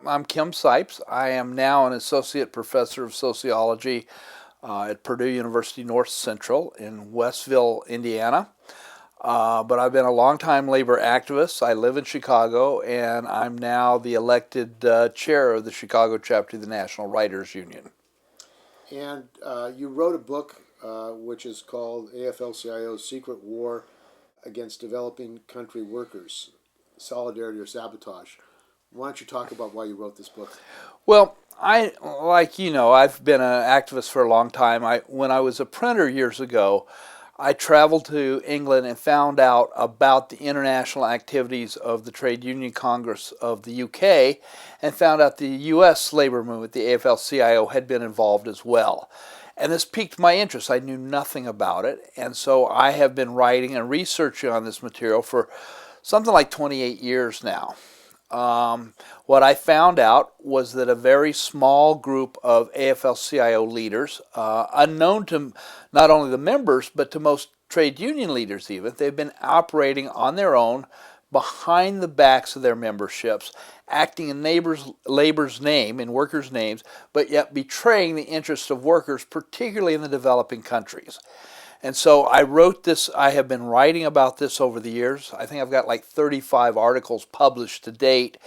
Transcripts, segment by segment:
I'm Kim Scipes. I am now an associate professor of sociology at Purdue University North Central in Westville, Indiana. But I've been a longtime labor activist. I live in Chicago, and I'm now the elected chair of the Chicago chapter of the National Writers Union. And you wrote a book which is called AFL-CIO's Secret War Against Developing Country Workers, Solidarity or Sabotage. Why don't you talk about why you wrote this book? Well, like you know, I've been an activist for a long time. When I was a printer years ago, I traveled to England and found out about the international activities of the Trade Union Congress of the UK, and found out the U.S. labor movement, the AFL-CIO, had been involved as well. And this piqued my interest. I knew nothing about it, and so I have been writing and researching on this material for something like 28 years now. What I found out was that a very small group of AFL-CIO leaders, unknown to not only the members, but to most trade union leaders even, they've been operating on their own behind the backs of their memberships, acting in labor's name, in workers' names, but yet betraying the interests of workers, particularly in the developing countries. And so I wrote this. I have been writing about this over the years. I think I've got like 35 articles published to date.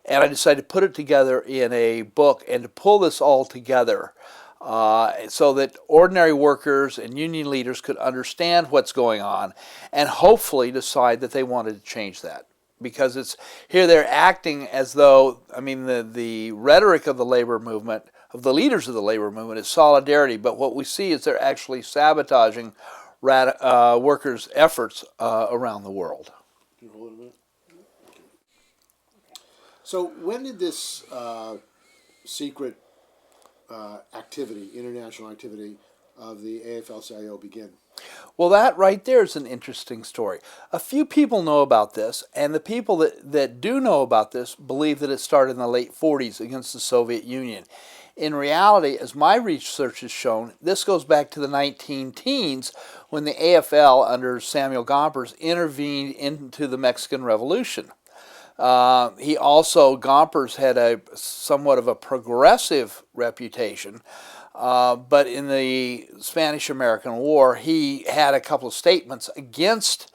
And I decided to put it together in a book and to pull this all together so that ordinary workers and union leaders could understand what's going on and hopefully decide that they wanted to change that. Because it's here they're acting as though, I mean, the rhetoric of the labor movement, of the leaders of the labor movement, is solidarity, but what we see is they're actually sabotaging workers' efforts around the world. Can you hold it a minute? So when did this secret activity, international activity of the AFL-CIO begin? Well, that right there is an interesting story. A few people know about this, and the people that do know about this believe that it started in the late 40s against the Soviet Union. In reality, as my research has shown, this goes back to the 19-teens when the AFL under Samuel Gompers intervened into the Mexican Revolution. Gompers had a somewhat of a progressive reputation, but in the Spanish-American War, he had a couple of statements against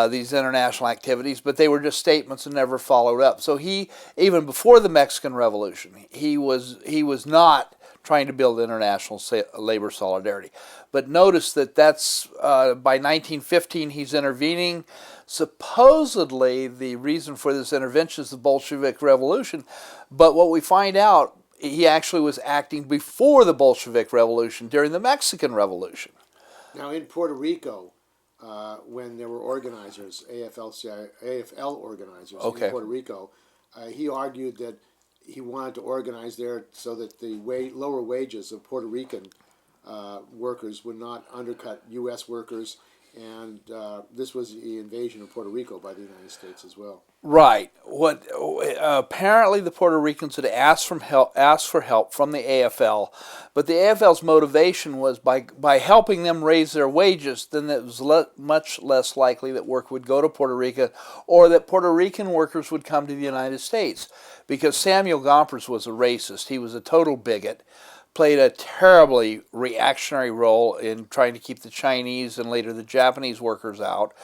these international activities, but they were just statements and never followed up. So he, even before the Mexican Revolution, he was not trying to build international labor solidarity. But notice that's by 1915 he's intervening. Supposedly the reason for this intervention is the Bolshevik Revolution, but what we find out, he actually was acting before the Bolshevik Revolution, during the Mexican Revolution. Now in Puerto Rico, when there were organizers, AFL organizers in Puerto Rico, he argued that he wanted to organize there so that the lower wages of Puerto Rican workers would not undercut U.S. workers, and this was the invasion of Puerto Rico by the United States as well. Right. Apparently the Puerto Ricans had asked for help from the AFL, but the AFL's motivation was by helping them raise their wages, then it was much less likely that work would go to Puerto Rico, or that Puerto Rican workers would come to the United States, because Samuel Gompers was a racist. He was a total bigot, played a terribly reactionary role in trying to keep the Chinese and later the Japanese workers out.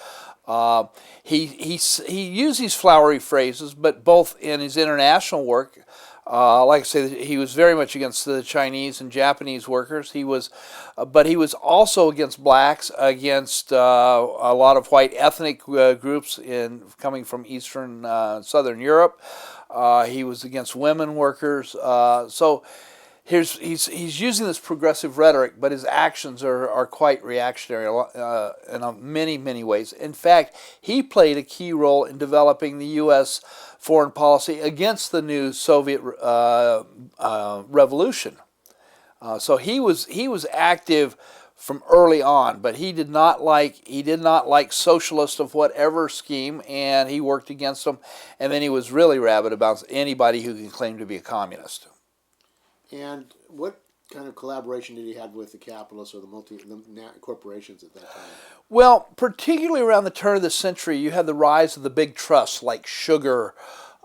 He used these flowery phrases, but both in his international work, like I say, he was very much against the Chinese and Japanese workers. But he was also against blacks, against a lot of white ethnic groups coming from Eastern Southern Europe. He was against women workers. So he's using this progressive rhetoric, but his actions are quite reactionary in many, many ways. In fact, he played a key role in developing the U.S. foreign policy against the new Soviet revolution. So he was active from early on, but he did not like socialists of whatever scheme, and he worked against them. And then he was really rabid about anybody who can claim to be a communist. And what kind of collaboration did he have with the capitalists or the corporations at that time? Well, particularly around the turn of the century, you had the rise of the big trusts like sugar,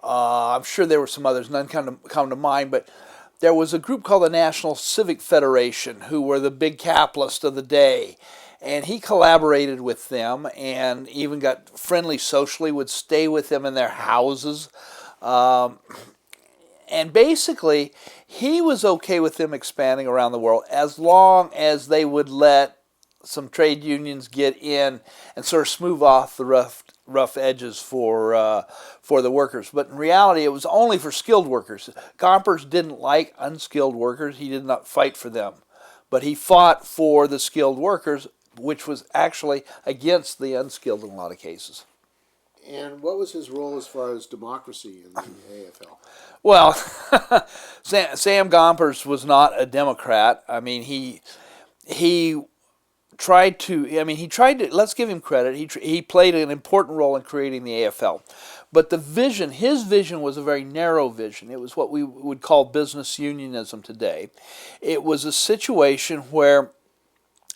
I'm sure there were some others, none come to mind, but there was a group called the National Civic Federation, who were the big capitalists of the day. And he collaborated with them and even got friendly socially, would stay with them in their houses. And basically, he was okay with them expanding around the world as long as they would let some trade unions get in and sort of smooth off the rough edges for the workers. But in reality, it was only for skilled workers. Gompers didn't like unskilled workers. He did not fight for them. But he fought for the skilled workers, which was actually against the unskilled in a lot of cases. And what was his role as far as democracy in the AFL? Well, Sam Gompers was not a Democrat. I mean, he tried to, let's give him credit, he played an important role in creating the AFL. But his vision was a very narrow vision. It was what we would call business unionism today. It was a situation where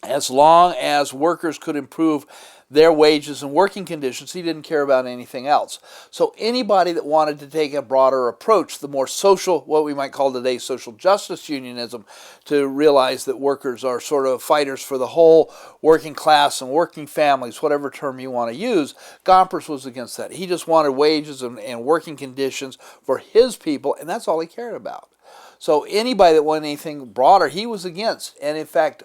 as long as workers could improve their wages and working conditions, he didn't care about anything else. So anybody that wanted to take a broader approach, the more social, what we might call today social justice unionism, to realize that workers are sort of fighters for the whole working class and working families, whatever term you want to use, Gompers was against that. He just wanted wages and working conditions for his people, and that's all he cared about. So anybody that wanted anything broader, he was against. And in fact,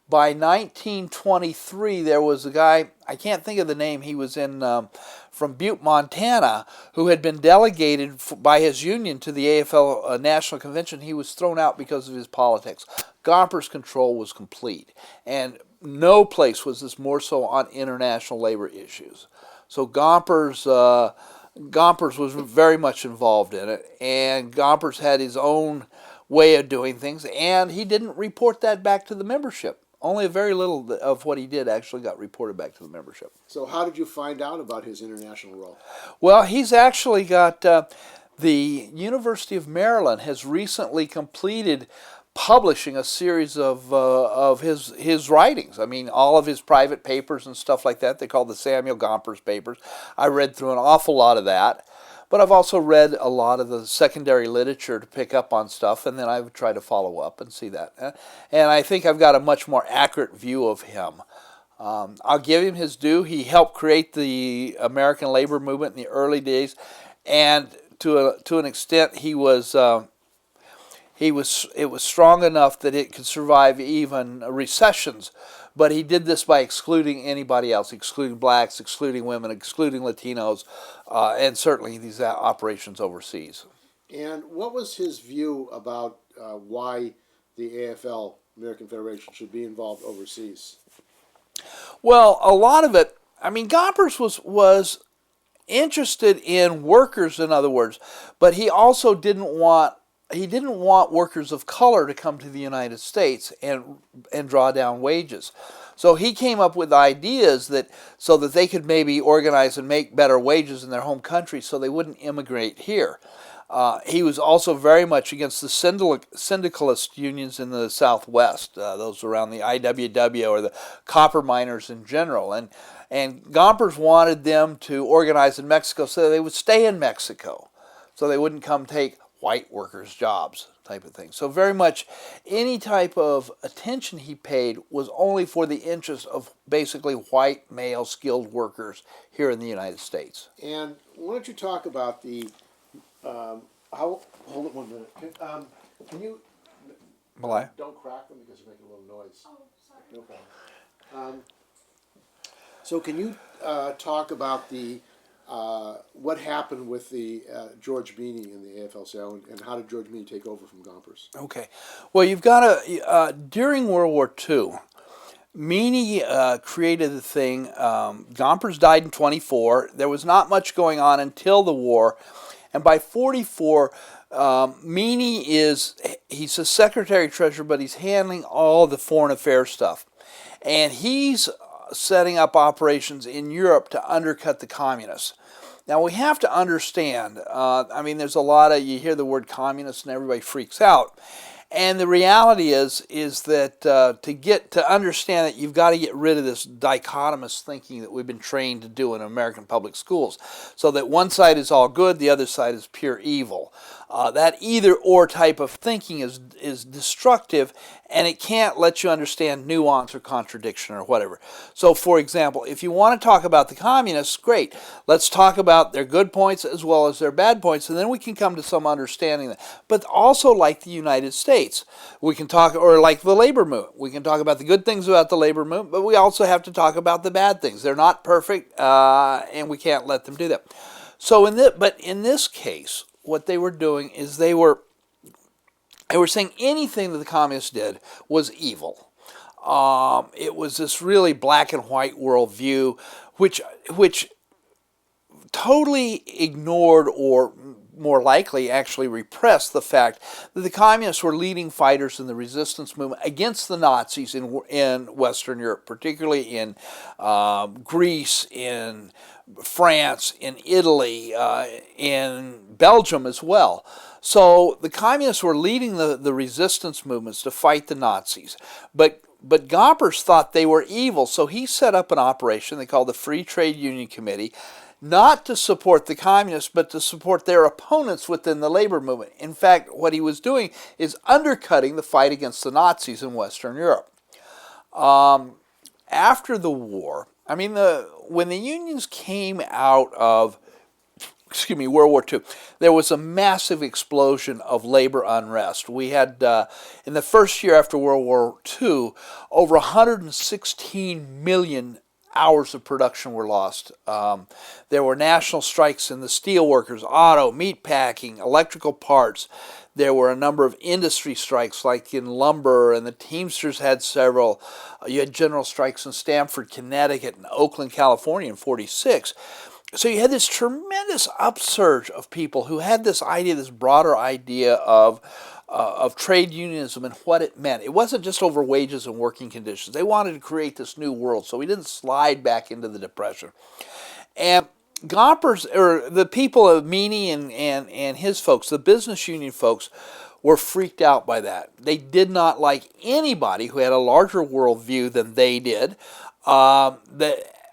by 1923, there was a guy, I can't think of the name, he was from Butte, Montana, who had been delegated by his union to the AFL National Convention. He was thrown out because of his politics. Gompers' control was complete, and no place was this more so on international labor issues. So Gompers was very much involved in it, and Gompers had his own way of doing things, and he didn't report that back to the membership. Only a very little of what he did actually got reported back to the membership. So how did you find out about his international role? Well, he's actually got, the University of Maryland has recently completed publishing a series of his writings. I mean, all of his private papers and stuff like that. They call the Samuel Gompers papers. I read through an awful lot of that. But I've also read a lot of the secondary literature to pick up on stuff, and then I would try to follow up and see that. And I think I've got a much more accurate view of him. I'll give him his due. He helped create the American labor movement in the early days, and to an extent, it was strong enough that it could survive even recessions. But he did this by excluding anybody else, excluding blacks, excluding women, excluding Latinos, and certainly these operations overseas. And what was his view about why the AFL, American Federation, should be involved overseas? Well, a lot of it, I mean, Gompers was interested in workers, in other words, but he also didn't want workers of color to come to the United States and draw down wages. So he came up with ideas so that they could maybe organize and make better wages in their home country so they wouldn't immigrate here. He was also very much against the syndicalist unions in the Southwest, those around the IWW or the copper miners in general. And Gompers wanted them to organize in Mexico so they would stay in Mexico, so they wouldn't come take white workers' jobs type of thing. So very much any type of attention he paid was only for the interest of basically white male skilled workers here in the United States. And why don't you talk about the hold it 1 minute. Can you Malay? Don't crack them because you're making a little noise. Oh, sorry. No problem. So can you talk about what happened with the George Meany in the AFL-CIO, and how did George Meany take over from Gompers? Okay. Well, you've got to, during World War II, Meany created the thing. Gompers died in 24. There was not much going on until the war. And by 44, Meany he's a secretary-treasurer, but he's handling all the foreign affairs stuff. And he's setting up operations in Europe to undercut the communists. Now, we have to understand, there's a lot of, you hear the word communist and everybody freaks out. And the reality is that to understand it, you've got to get rid of this dichotomous thinking that we've been trained to do in American public schools, so that one side is all good, the other side is pure evil. That either-or type of thinking is destructive, and it can't let you understand nuance or contradiction or whatever. So, for example, if you want to talk about the communists, great. Let's talk about their good points as well as their bad points, and then we can come to some understanding of that. But also, like the United States, we can talk, or like the labor movement, we can talk about the good things about the labor movement, but we also have to talk about the bad things. They're not perfect, and we can't let them do that. So, but in this case, what they were doing is they were saying anything that the communists did was evil. It was this really black and white worldview, which totally ignored, or more likely actually repressed, the fact that the communists were leading fighters in the resistance movement against the Nazis in Western Europe, particularly in Greece, in France, in Italy, in Belgium as well. So the communists were leading the resistance movements to fight the Nazis. But Gompers thought they were evil, so he set up an operation they called the Free Trade Union Committee, not to support the communists, but to support their opponents within the labor movement. In fact, what he was doing is undercutting the fight against the Nazis in Western Europe. After the war, I mean, when the unions came out of World War II, there was a massive explosion of labor unrest. We had, in the first year after World War II, over 116 million hours of production were lost. There were national strikes in the steel workers, auto, meat packing, electrical parts. There were a number of industry strikes, like in lumber, and the Teamsters had several. You had general strikes in Stamford, Connecticut, and Oakland, California in '46. So you had this tremendous upsurge of people who had this idea, this broader idea of trade unionism and what it meant. It wasn't just over wages and working conditions. They wanted to create this new world, so we didn't slide back into the Depression. And Gompers, or the people of Meany and his folks, the business union folks, were freaked out by that. They did not like anybody who had a larger worldview than they did.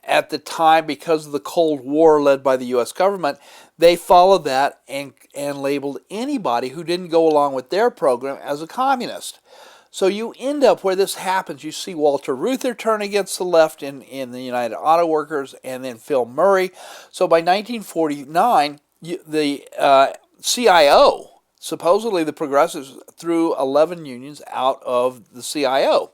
At the time, because of the Cold War led by the U.S. government, they followed that and labeled anybody who didn't go along with their program as a communist. So you end up where this happens. You see Walter Reuther turn against the left in the United Auto Workers, and then Phil Murray. So by 1949, the CIO, supposedly the progressives, threw 11 unions out of the CIO.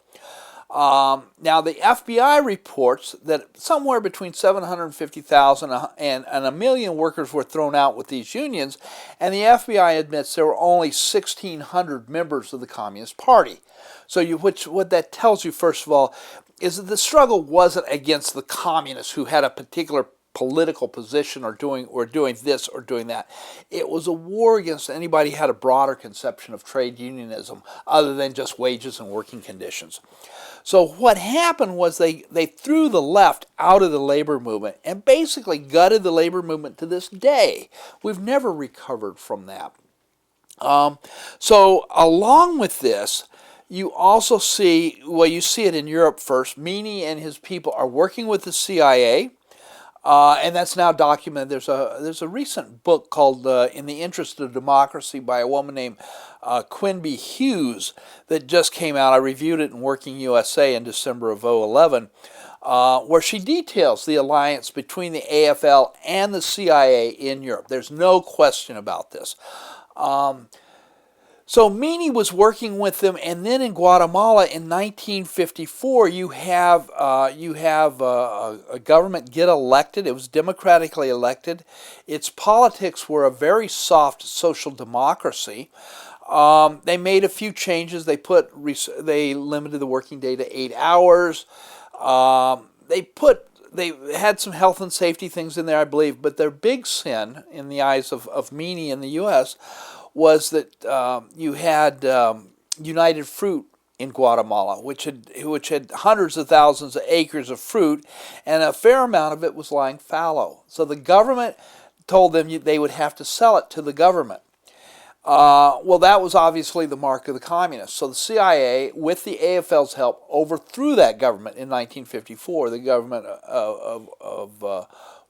Now, the FBI reports that somewhere between 750,000 and 1 million workers were thrown out with these unions, and the FBI admits there were only 1,600 members of the Communist Party. So what that tells you, first of all, is that the struggle wasn't against the communists who had a particular political position or doing this or doing that. It was a war against anybody who had a broader conception of trade unionism other than just wages and working conditions. So what happened was they threw the left out of the labor movement and basically gutted the labor movement to this day. We've never recovered from that. So along with this, you also see, you see it in Europe first. Meany and his people are working with the CIA. And that's now documented. There's a recent book called In the Interest of Democracy by a woman named Quinby Hughes that just came out. I reviewed it in Working USA in December of 2011, where she details the alliance between the AFL and the CIA in Europe. There's no question about this. So Meany was working with them, and then in Guatemala in 1954, you have a government get elected. It was democratically elected. Its politics were a very soft social democracy. They made a few changes. They limited the working day to 8 hours. They had some health and safety things in there, I believe. But their big sin in the eyes of Meany in the U.S. was that you had United Fruit in Guatemala, which had hundreds of thousands of acres of fruit, and a fair amount of it was lying fallow. So the government told them they would have to sell it to the government. Well, that was obviously the mark of the communists. So the CIA, with the AFL's help, overthrew that government in 1954, the government of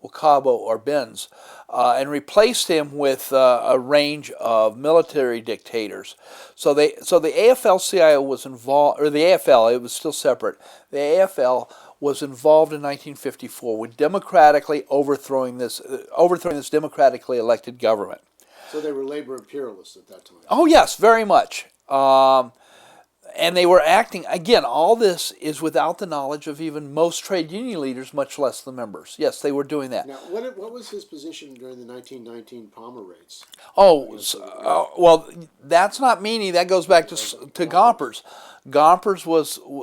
Wakabo or Benz, and replaced him with a range of military dictators. So the AFL-CIO was involved, or the AFL, it was still separate. The AFL was involved in 1954 with democratically overthrowing this democratically elected government. So they were labor imperialists at that time. Oh yes, very much. And they were acting, again, all this is without the knowledge of even most trade union leaders, much less the members. Yes, they were doing that. Now, what was his position during the 1919 Palmer raids? Well, that's not Meany. That goes back to Gompers. Gompers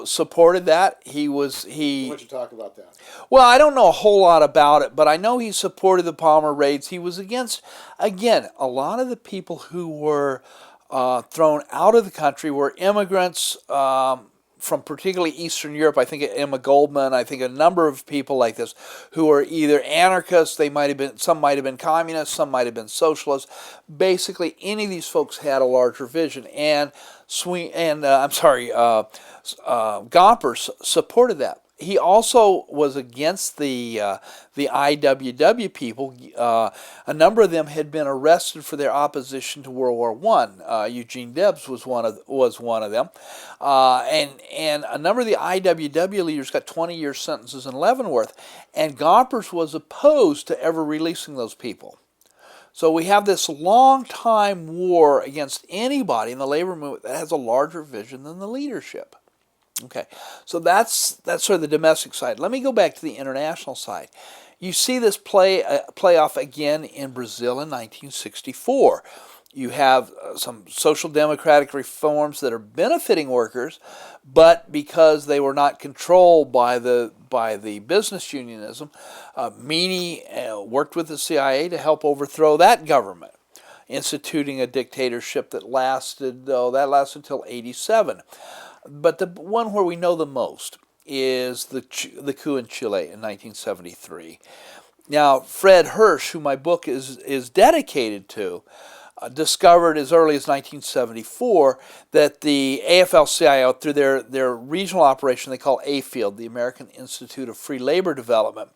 supported that. Why don't you talk about that? Well, I don't know a whole lot about it, but I know he supported the Palmer raids. He was against, again, a lot of the people who were thrown out of the country were immigrants from particularly Eastern Europe. I think Emma Goldman, I think a number of people like this who were either anarchists, some might have been communists, some might have been socialists. Basically, any of these folks had a larger vision, and Gompers supported that. He also was against the IWW people. A number of them had been arrested for their opposition to World War I. Eugene Debs was one of them, and a number of the IWW leaders got 20-year sentences in Leavenworth, and Gompers was opposed to ever releasing those people. So we have this long-time war against anybody in the labor movement that has a larger vision than the leadership. Okay, so that's sort of the domestic side. Let me go back to the international side. You see this play off again in Brazil in 1964. You have some social democratic reforms that are benefiting workers, but because they were not controlled by the business unionism, Meany worked with the CIA to help overthrow that government, instituting a dictatorship that lasted until '87. But the one where we know the most is the coup in Chile in 1973. Now, Fred Hirsch, who my book is dedicated to, discovered as early as 1974 that the AFL-CIO, through their regional operation they call AFIELD, the American Institute of Free Labor Development,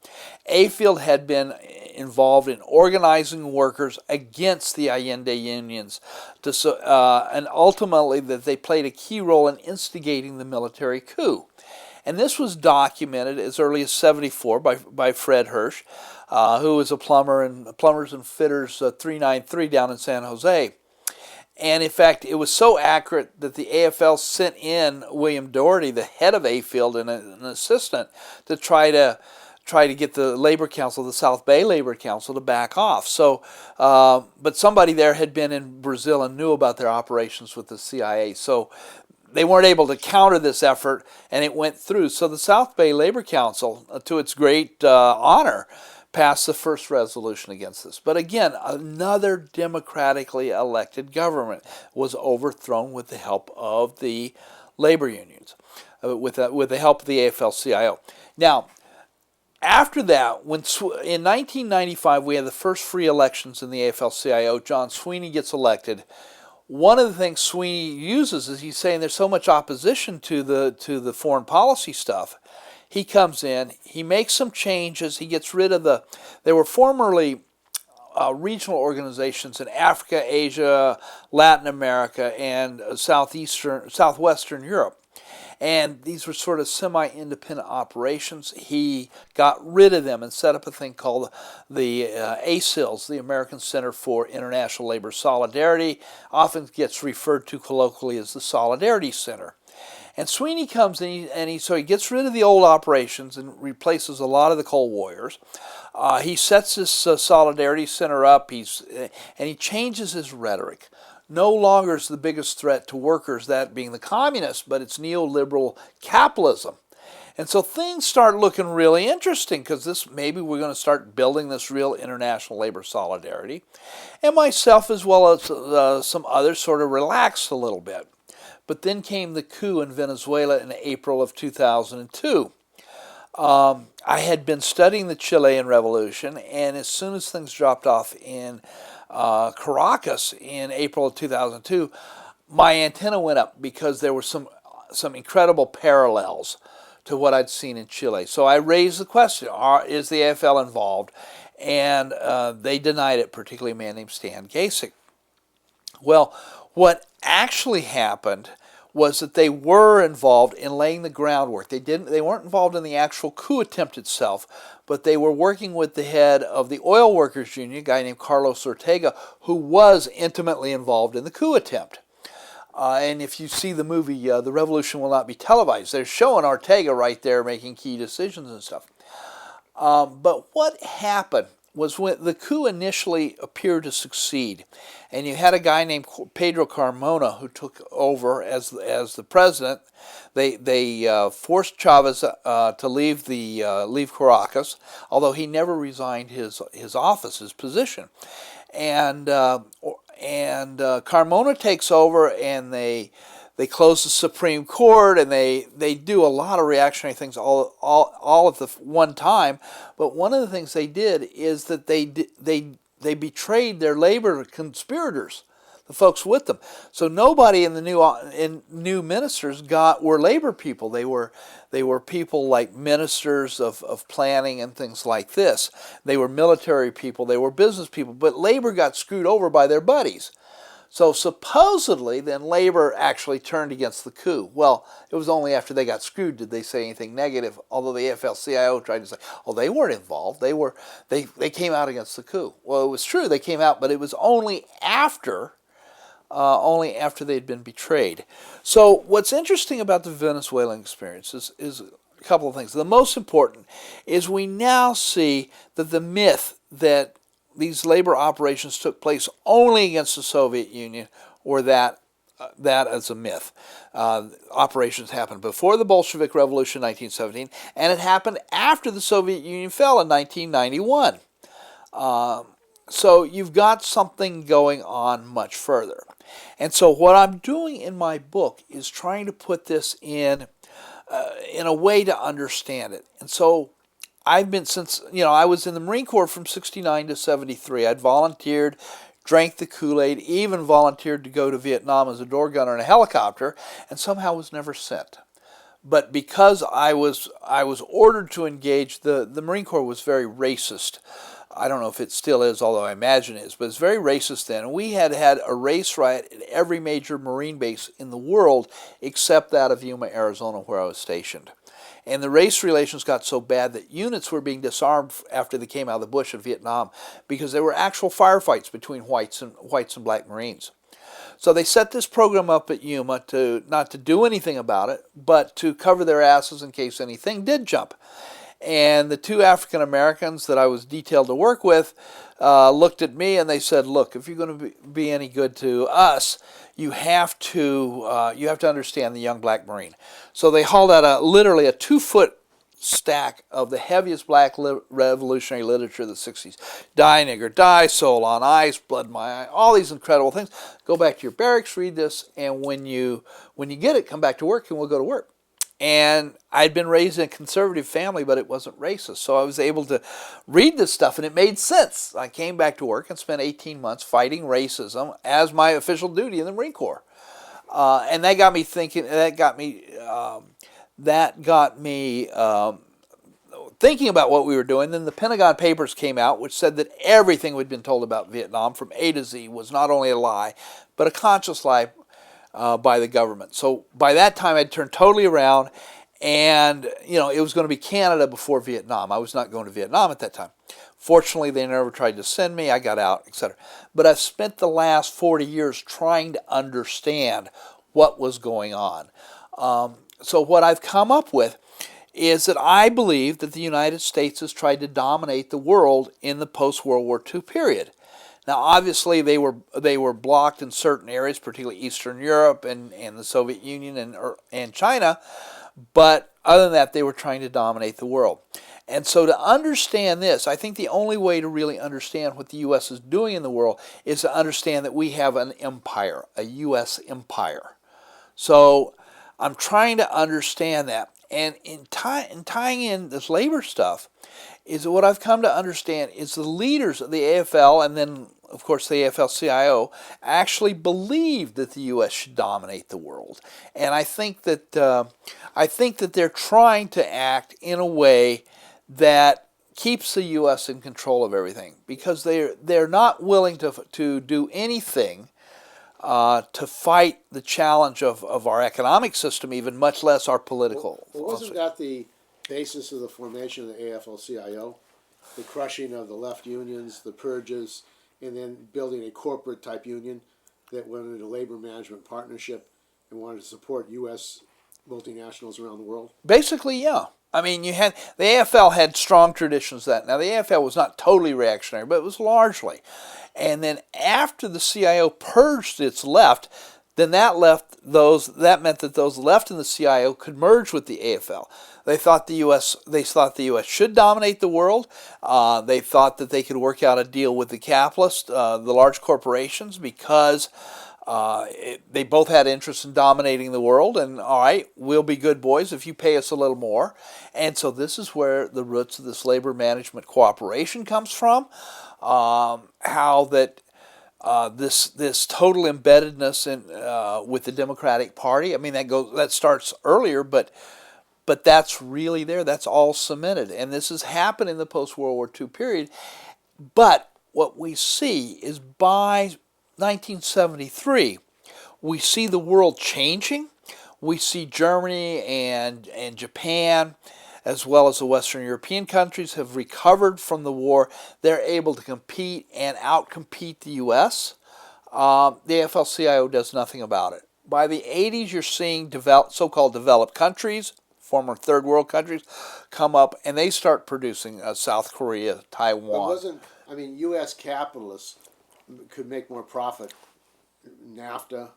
AFIELD had been involved in organizing workers against the Allende unions, and ultimately that they played a key role in instigating the military coup. And this was documented as early as '74 by Fred Hirsch, who was a plumber in Plumbers and Fitters 393 down in San Jose. And in fact, it was so accurate that the AFL sent in William Doherty, the head of AFIELD, and an assistant to try to get the Labor Council, the South Bay Labor Council, to back off. So, but somebody there had been in Brazil and knew about their operations with the CIA. So they weren't able to counter this effort, and it went through. So the South Bay Labor Council, to its great honor, passed the first resolution against this. But again, another democratically elected government was overthrown with the help of the labor unions, with the help of the AFL-CIO. Now, after that, in 1995 we had the first free elections in the AFL-CIO. John Sweeney gets elected. One of the things Sweeney uses is he's saying there's so much opposition to the foreign policy stuff. He comes in, he makes some changes, he gets rid of there were formerly regional organizations in Africa, Asia, Latin America, and southwestern Europe. And these were sort of semi-independent operations. He got rid of them and set up a thing called the ACILS, the American Center for International Labor Solidarity, often gets referred to colloquially as the Solidarity Center. And Sweeney comes in and he gets rid of the old operations and replaces a lot of the coal warriors. He sets this Solidarity Center up, and he changes his rhetoric. No longer is the biggest threat to workers that being the communists, but it's neoliberal capitalism. And so things start looking really interesting because maybe we're going to start building this real international labor solidarity. And myself as well as some others sort of relaxed a little bit. But then came the coup in Venezuela in April of 2002. I had been studying the Chilean Revolution, and as soon as things dropped off in Caracas in April of 2002, my antenna went up because there were some incredible parallels to what I'd seen in Chile. So I raised the question, is the AFL involved? And they denied it, particularly a man named Stan Gasek. Well, what actually happened was that they were involved in laying the groundwork. They weren't involved in the actual coup attempt itself, but they were working with the head of the Oil Workers Union, a guy named Carlos Ortega, who was intimately involved in the coup attempt. And if you see the movie The Revolution Will Not Be Televised, they're showing Ortega right there making key decisions and stuff. But what happened was when the coup initially appeared to succeed, and you had a guy named Pedro Carmona who took over as the president. They forced Chavez to leave Caracas, although he never resigned his office, his position, and Carmona takes over, and they close the Supreme Court, and they do a lot of reactionary things all at the one time. But one of the things they did is that they betrayed their labor conspirators, the folks with them. So nobody in the new ministers were labor people. They were people like ministers of planning and things like this. They were military people. They were business people. But labor got screwed over by their buddies. So supposedly, then Labor actually turned against the coup. Well, it was only after they got screwed did they say anything negative, although the AFL-CIO tried to say, oh, they weren't involved. They came out against the coup. Well, it was true, they came out, but it was only after they'd been betrayed. So what's interesting about the Venezuelan experience is a couple of things. The most important is we now see that the myth that these labor operations took place only against the Soviet Union, or that as a myth. Operations happened before the Bolshevik Revolution in 1917, and it happened after the Soviet Union fell in 1991. So you've got something going on much further. And so what I'm doing in my book is trying to put this in a way to understand it. And so I've been, since, I was in the Marine Corps from 69 to 73. I'd volunteered, drank the Kool-Aid, even volunteered to go to Vietnam as a door gunner in a helicopter, and somehow was never sent. But because I was ordered to engage, the Marine Corps was very racist. I don't know if it still is, although I imagine it is, but it's very racist then. And we had a race riot at every major Marine base in the world except that of Yuma, Arizona, where I was stationed. And the race relations got so bad that units were being disarmed after they came out of the bush in Vietnam because there were actual firefights between whites and black Marines. So they set this program up at Yuma not to do anything about it, but to cover their asses in case anything did jump. And the two African Americans that I was detailed to work with looked at me and they said, "Look, if you're going to be any good to us, you have to understand the young black Marine." So they hauled out literally a 2-foot stack of the heaviest black revolutionary literature of the 60s. Die, Nigger, Die, Soul on Ice, Blood My Eye, all these incredible things. Go back to your barracks, read this, and when you get it, come back to work and we'll go to work. And I'd been raised in a conservative family, but it wasn't racist. So I was able to read this stuff, and it made sense. I came back to work and spent 18 months fighting racism as my official duty in the Marine Corps. And that got me thinking. Thinking about what we were doing. Then the Pentagon Papers came out, which said that everything we'd been told about Vietnam from A to Z was not only a lie, but a conscious lie by the government. So by that time, I'd turned totally around, and it was going to be Canada before Vietnam. I was not going to Vietnam at that time. Fortunately, they never tried to send me. I got out, etc. But I've spent the last 40 years trying to understand what was going on. So what I've come up with is that I believe that the United States has tried to dominate the world in the post-World War II period. Now, obviously, they were blocked in certain areas, particularly Eastern Europe and the Soviet Union and China. But other than that, they were trying to dominate the world. And so to understand this, I think the only way to really understand what the U.S. is doing in the world is to understand that we have an empire, a U.S. empire. So I'm trying to understand that. And in tying in this labor stuff is what I've come to understand is the leaders of the AFL and then, of course, the AFL-CIO actually believe that the U.S. should dominate the world. And I think that they're trying to act in a way that keeps the U.S. in control of everything because they're not willing to do anything to fight the challenge of our economic system, even much less our political. Well, wasn't that the basis of the formation of the AFL-CIO? The crushing of the left unions, the purges, and then building a corporate type union that went into labor management partnership and wanted to support U.S. multinationals around the world? Basically, yeah. I mean, the AFL had strong traditions of that. Now, the AFL was not totally reactionary, but it was largely. And then after the CIO purged its left, then that meant that those left in the CIO could merge with the AFL. They thought the U.S. should dominate the world. They thought that they could work out a deal with the capitalists, the large corporations, because they both had interest in dominating the world, and all right, we'll be good boys if you pay us a little more. And so this is where the roots of this labor management cooperation comes from. How that this total embeddedness in with the Democratic Party. I mean, that starts earlier, but that's really there. That's all cemented, and this has happened in the post-World War II period. But what we see is by 1973, we see the world changing. We see Germany and Japan, as well as the Western European countries, have recovered from the war. They're able to compete and outcompete the U.S. The AFL-CIO does nothing about it. By the 80s, you're seeing so-called developed countries, former third world countries, come up, and they start producing South Korea, Taiwan. But U.S. capitalists could make more profit. NAFTA,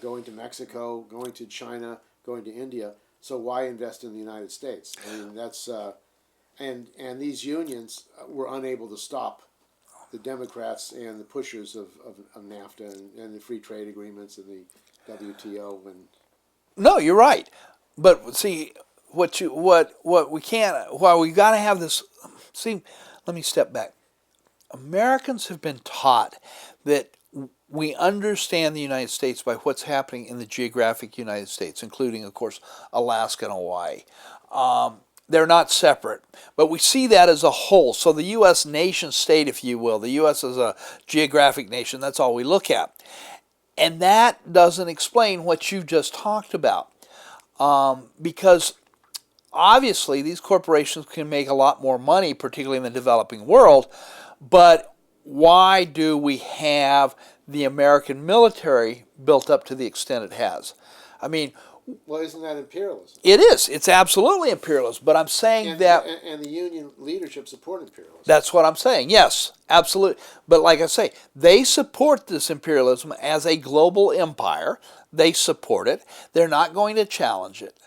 going to Mexico, going to China, going to India. So why invest in the United States? I mean, that's and these unions were unable to stop the Democrats and the pushers of NAFTA and the free trade agreements and the WTO. No, you're right. But see, why we got to have this. See, let me step back. Americans have been taught that we understand the United States by what's happening in the geographic United States, including, of course, Alaska and Hawaii. They're not separate, but we see that as a whole. So the U.S. nation state, if you will, the U.S. as a geographic nation, that's all we look at. And that doesn't explain what you just talked about. Because obviously these corporations can make a lot more money, particularly in the developing world, but why do we have the American military built up to the extent it has? I mean, well, isn't that imperialism? It is. It's absolutely imperialism. But I'm saying that... And the union leadership support imperialism. That's what I'm saying. Yes, absolutely. But like I say, they support this imperialism as a global empire. They support it. They're not going to challenge it.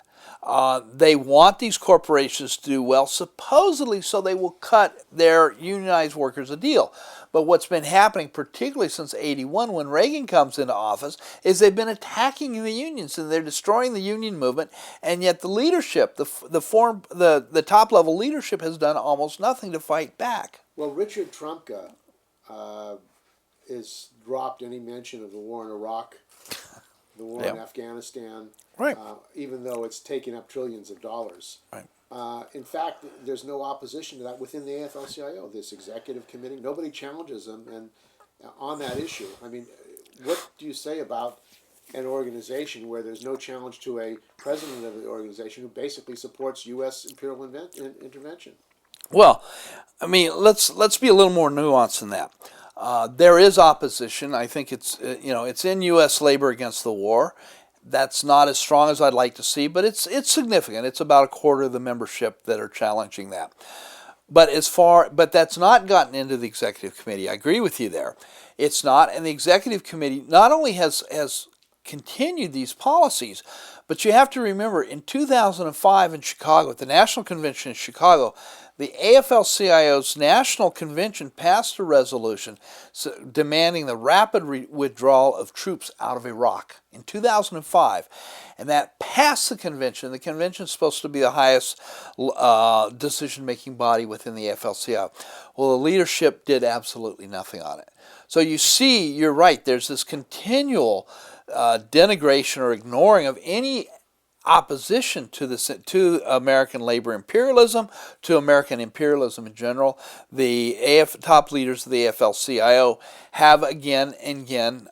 They want these corporations to do well, supposedly so they will cut their unionized workers a deal. But what's been happening, particularly since '81, when Reagan comes into office, is they've been attacking the unions and they're destroying the union movement. And yet the leadership, the top level leadership, has done almost nothing to fight back. Well, Richard Trumka has dropped any mention of the war in Iraq, the war in Afghanistan. Right. Even though it's taking up trillions of dollars. Right. In fact, there's no opposition to that within the AFL-CIO, this executive committee. Nobody challenges them and on that issue. I mean, what do you say about an organization where there's no challenge to a president of the organization who basically supports U.S. imperial intervention? Well, I mean, let's be a little more nuanced than that. There is opposition. I think it's in U.S. labor against the war. That's not as strong as I'd like to see, but it's significant. It's about a quarter of the membership that are challenging that. But that's not gotten into the executive committee. I agree with you there. It's not, and the executive committee not only has continued these policies, But you have to remember, in 2005 in Chicago, at the National Convention in Chicago, the AFL-CIO's National Convention passed a resolution demanding the rapid withdrawal of troops out of Iraq in 2005. And that passed the convention. The convention is supposed to be the highest decision-making body within the AFL-CIO. Well, the leadership did absolutely nothing on it. So you see, you're right, there's this continual denigration or ignoring of any opposition to American labor imperialism, to American imperialism in general. The top leaders of the AFL-CIO have again and again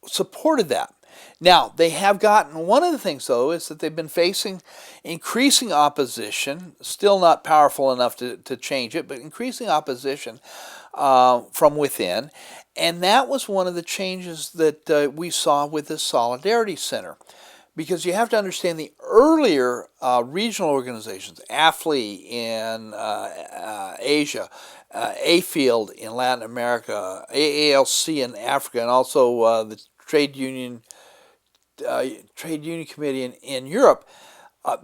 supported that. Now, they have gotten, one of the things though is that they've been facing increasing opposition, still not powerful enough to change it, but increasing opposition from within. And that was one of the changes that we saw with the Solidarity Center. Because you have to understand the earlier regional organizations, AFL in Asia, AFL in Latin America, AALC in Africa, and also the Trade Union Committee in Europe,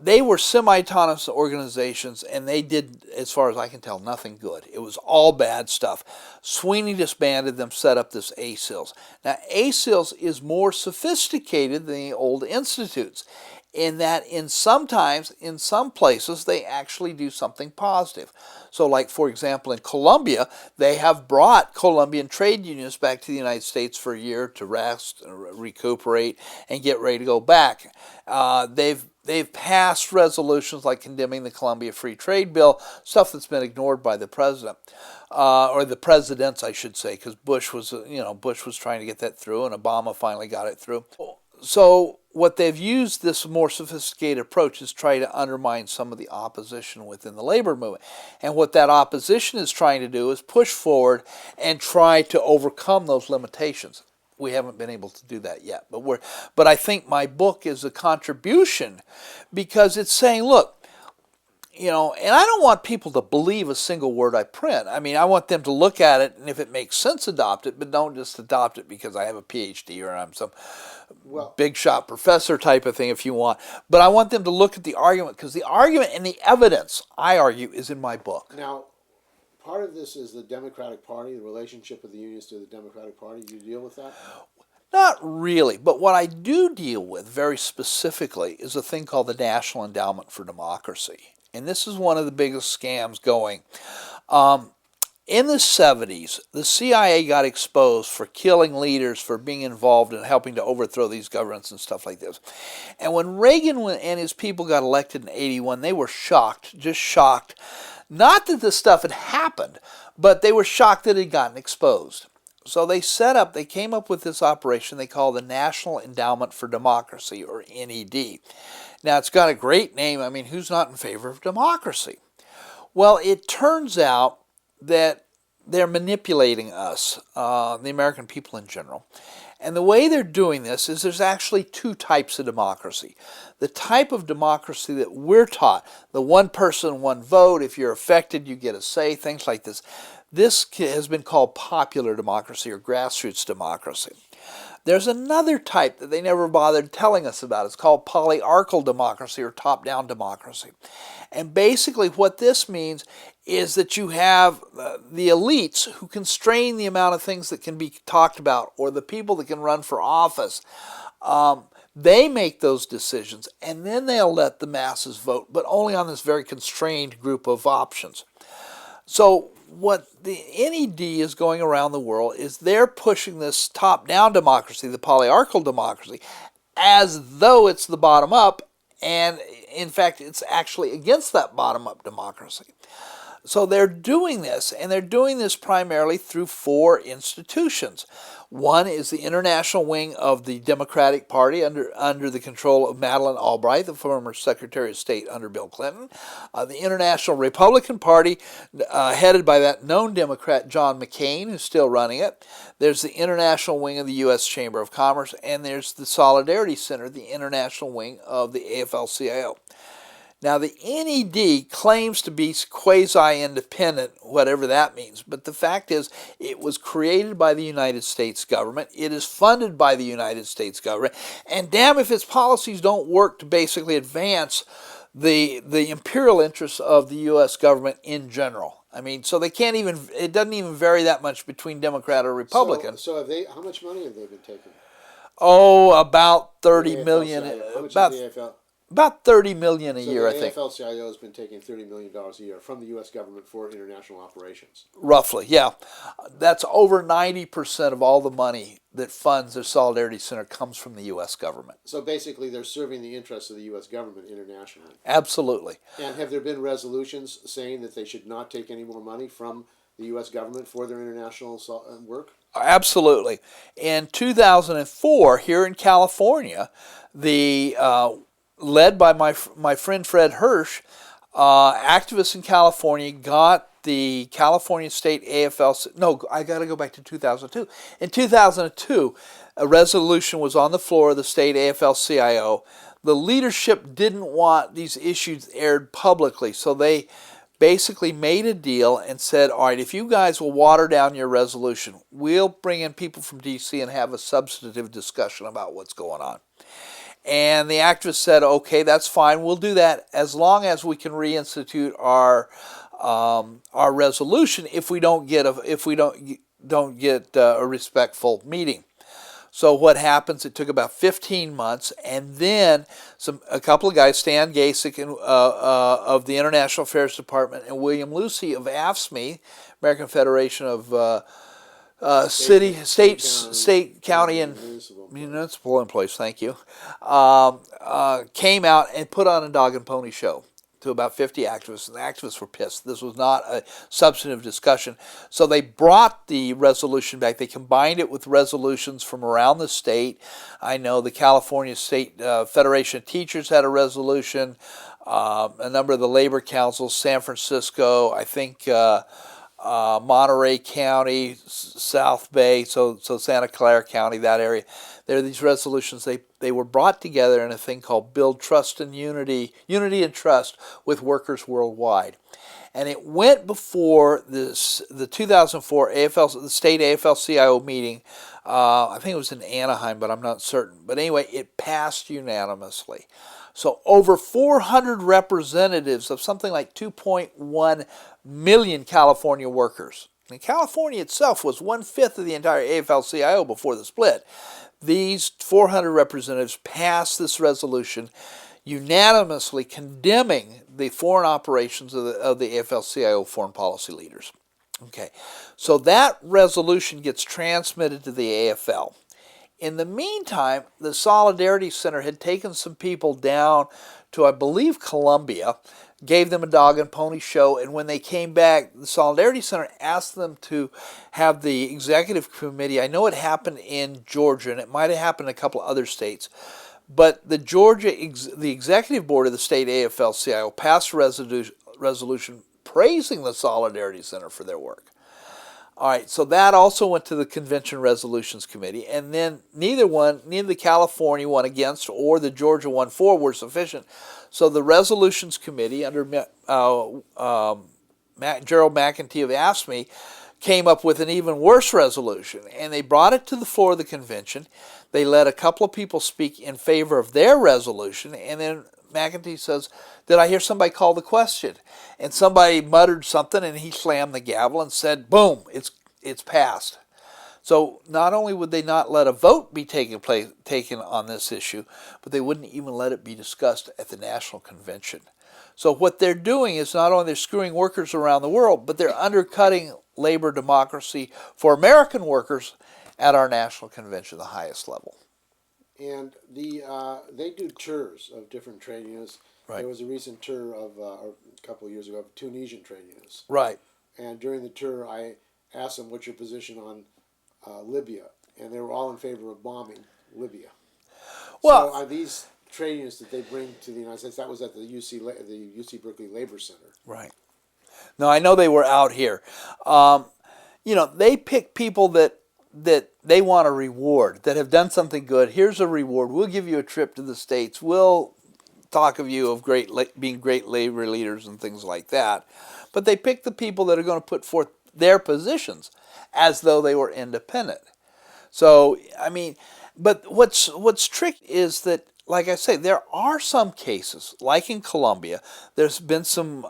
they were semi-autonomous organizations, and they did, as far as I can tell, nothing good. It was all bad stuff. Sweeney disbanded them, set up this ACILS. Now, ACILS is more sophisticated than the old institutes, in that in some places, they actually do something positive. So like, for example, in Colombia, they have brought Colombian trade unions back to the United States for a year to rest, recuperate, and get ready to go back. They've passed resolutions like condemning the Colombia Free Trade Bill, stuff that's been ignored by the president, or the presidents, I should say, because Bush was trying to get that through, and Obama finally got it through. So what they've used, this more sophisticated approach, is try to undermine some of the opposition within the labor movement. And what that opposition is trying to do is push forward and try to overcome those limitations. We haven't been able to do that yet, but I think my book is a contribution, because it's saying, look, and I don't want people to believe a single word I print. I mean, I want them to look at it, and if it makes sense, adopt it, but don't just adopt it because I have a PhD or I'm some big shot professor type of thing, if you want. But I want them to look at the argument, because the argument and the evidence, I argue, is in my book. Now, part of this is the Democratic Party, the relationship of the unions to the Democratic Party. Do you deal with that? Not really, but what I do deal with very specifically is a thing called the National Endowment for Democracy. And this is one of the biggest scams going. In the 70s, the CIA got exposed for killing leaders, for being involved in helping to overthrow these governments and stuff like this. And when Reagan and his people got elected in 81, they were shocked, just shocked. Not that this stuff had happened, but they were shocked that it had gotten exposed. So they came up with this operation they call the National Endowment for Democracy, or NED. Now, it's got a great name. I mean, who's not in favor of democracy? Well, it turns out that they're manipulating us, the American people in general. And the way they're doing this is there's actually two types of democracy. The type of democracy that we're taught, the one person, one vote, if you're affected, you get a say, things like this. This has been called popular democracy or grassroots democracy. There's another type that they never bothered telling us about. It's called polyarchal democracy or top-down democracy. And basically what this means is that you have the elites who constrain the amount of things that can be talked about, or the people that can run for office. They make those decisions, and then they'll let the masses vote, but only on this very constrained group of options. So what the NED is going around the world is they're pushing this top-down democracy, the polyarchal democracy, as though it's the bottom-up, and in fact it's actually against that bottom-up democracy. So they're doing this, and they're doing this primarily through four institutions. One is the international wing of the Democratic Party under the control of Madeleine Albright, the former Secretary of State under Bill Clinton. The International Republican Party, headed by that known Democrat John McCain, who's still running it. There's the international wing of the U.S. Chamber of Commerce, and there's the Solidarity Center, the international wing of the AFL-CIO. Now, the NED claims to be quasi-independent, whatever that means, but the fact is it was created by the United States government, it is funded by the United States government, and damn if its policies don't work to basically advance the imperial interests of the U.S. government in general. I mean, so they can't even, it doesn't even vary that much between Democrat or Republican. So have they, how much money have they been taking? Oh, about 30 The million. AFL-CIO. How much About, is the AFL? about 30 million a So year, the I think. AFL-CIO has been taking $30 million a year from the U.S. government for international operations. Roughly, yeah. That's over 90% of all the money that funds the Solidarity Center comes from the U.S. government. So basically, they're serving the interests of the U.S. government internationally. Absolutely. And have there been resolutions saying that they should not take any more money from the U.S. government for their international work? Absolutely. In 2004, here in California, the led by my friend Fred Hirsch, activists in California got the California State AFL. No, I got to go back to 2002. In 2002, a resolution was on the floor of the state AFL-CIO. The leadership didn't want these issues aired publicly, so they basically made a deal and said, all right, if you guys will water down your resolution, we'll bring in people from D.C. and have a substantive discussion about what's going on. And the activists said, okay, that's fine, we'll do that as long as we can reinstitute our resolution if we don't get a respectful meeting. So what happens, it took about 15 months, and then a couple of guys, Stan Gasick of the International Affairs Department and William Lucy of AFSCME, American Federation of State, County, and Municipal Employees, thank you, came out and put on a dog and pony show to about 50 activists, and the activists were pissed. This was not a substantive discussion. So they brought the resolution back. They combined it with resolutions from around the state. I know the California State Federation of Teachers had a resolution, a number of the labor councils, San Francisco, I think Monterey County, South Bay, so Santa Clara County, that area. There are these resolutions. They were brought together in a thing called Build Trust and Unity and Trust with Workers Worldwide. And it went before the 2004 the state AFL-CIO meeting. I think it was in Anaheim, but I'm not certain. But anyway, it passed unanimously. So over 400 representatives of something like 2.1 million California workers. And California itself was 1/5 of the entire AFL-CIO before the split. These 400 representatives passed this resolution unanimously condemning the foreign operations of the AFL-CIO foreign policy leaders. Okay, so that resolution gets transmitted to the AFL. In the meantime, the Solidarity Center had taken some people down to, I believe, Colombia, gave them a dog and pony show, and when they came back, the Solidarity Center asked them to have the executive committee. I know it happened in Georgia, and it might have happened in a couple of other states, but the executive board of the state AFL-CIO passed a resolution praising the Solidarity Center for their work. All right, so that also went to the Convention Resolutions Committee, and then neither the California one against or the Georgia one for were sufficient. So the Resolutions Committee under Gerald McEntee of AFSCME came up with an even worse resolution, and they brought it to the floor of the convention. They let a couple of people speak in favor of their resolution, and then McEntee says, did I hear somebody call the question? And somebody muttered something, and he slammed the gavel and said, boom, it's passed. So not only would they not let a vote be taken on this issue, but they wouldn't even let it be discussed at the national convention. So what they're doing is not only they're screwing workers around the world, but they're undercutting labor democracy for American workers at our national convention, the highest level. And they do tours of different trade unions. Right. There was a recent tour of a couple of years ago of Tunisian trade unions. Right. And during the tour, I asked them, "What's your position on Libya?" And they were all in favor of bombing Libya. Well, so are these trade unions that they bring to the United States? That was at the UC Berkeley Labor Center. Right. No, I know they were out here. They pick people that they want a reward, that have done something good. Here's a reward. We'll give you a trip to the States. We'll talk of you of being great labor leaders and things like that. But they pick the people that are going to put forth their positions as though they were independent. So, I mean, but what's tricky is that, like I say, there are some cases, like in Colombia, there have been some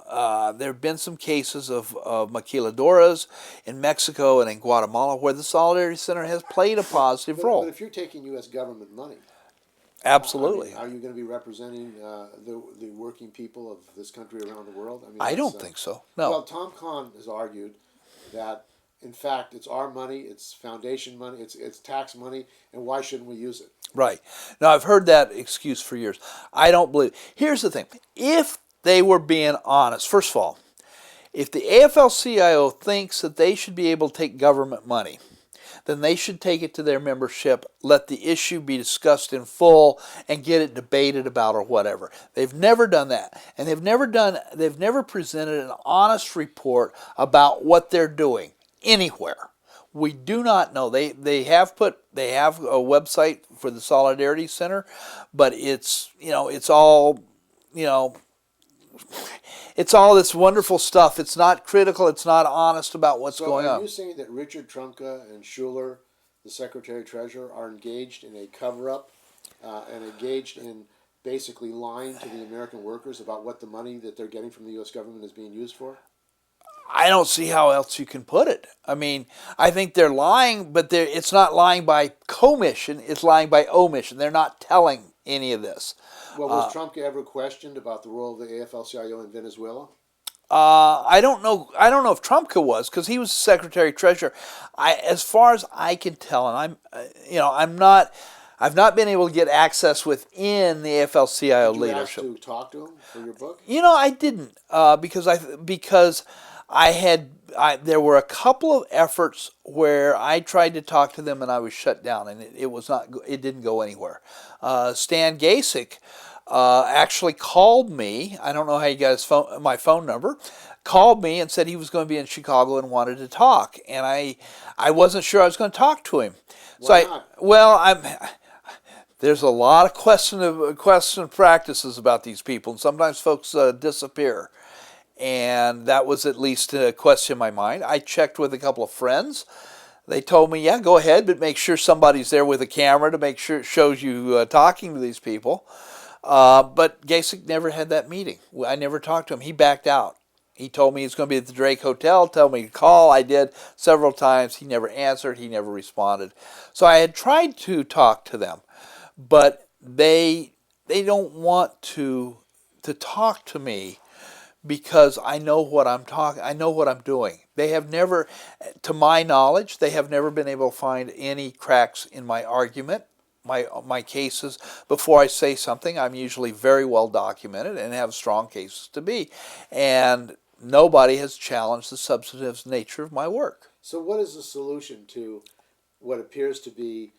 cases of maquiladoras in Mexico and in Guatemala where the Solidarity Center has played a positive role. But if you're taking U.S. government money, absolutely, are you going to be representing the working people of this country around the world? I don't think so. No. Well, Tom Kahn has argued that, in fact, it's our money, it's foundation money, it's tax money, and why shouldn't we use it? Right. Now, I've heard that excuse for years. I don't believe. Here's the thing. If they were being honest, first of all, if the AFL-CIO thinks that they should be able to take government money, then they should take it to their membership, let the issue be discussed in full, and get it debated about or whatever. They've never done that. And they've never presented an honest report about what they're doing anywhere. We do not know. They have a website for the Solidarity Center, but it's all this wonderful stuff. It's not critical. It's not honest about what's going on. Are you saying that Richard Trumka and Schuler, the Secretary-Treasurer, are engaged in a cover-up and engaged in basically lying to the American workers about what the money that they're getting from the U.S. government is being used for? I don't see how else you can put it. I mean, I think they're lying, but it's not lying by commission. It's lying by omission. They're not telling any of this. Well, was Trumka ever questioned about the role of the AFL-CIO in Venezuela? I don't know. I don't know if Trumka was, because he was Secretary Treasurer. As far as I can tell, and I've not been able to get access within the AFL-CIO leadership. Did you ask to talk to him for your book? I didn't, because there were a couple of efforts where I tried to talk to them and I was shut down, and it didn't go anywhere. Stan Gasick actually called me. I don't know how he got my phone number. Called me and said he was going to be in Chicago and wanted to talk, and I wasn't sure I was going to talk to him. Why not? There's a lot of question practices about these people, and sometimes folks disappear. And that was at least a question in my mind. I checked with a couple of friends. They told me, yeah, go ahead, but make sure somebody's there with a camera to make sure it shows you talking to these people. But Gasick never had that meeting. I never talked to him. He backed out. He told me he was going to be at the Drake Hotel, told me to call. I did several times. He never answered. He never responded. So I had tried to talk to them, but they don't want to talk to me, because I know what I know what I'm doing. They have never, to my knowledge, they have never been able to find any cracks in my argument, my cases. Before I say something, I'm usually very well documented and have strong cases to be. And nobody has challenged the substantive nature of my work. So what is the solution to what appears to be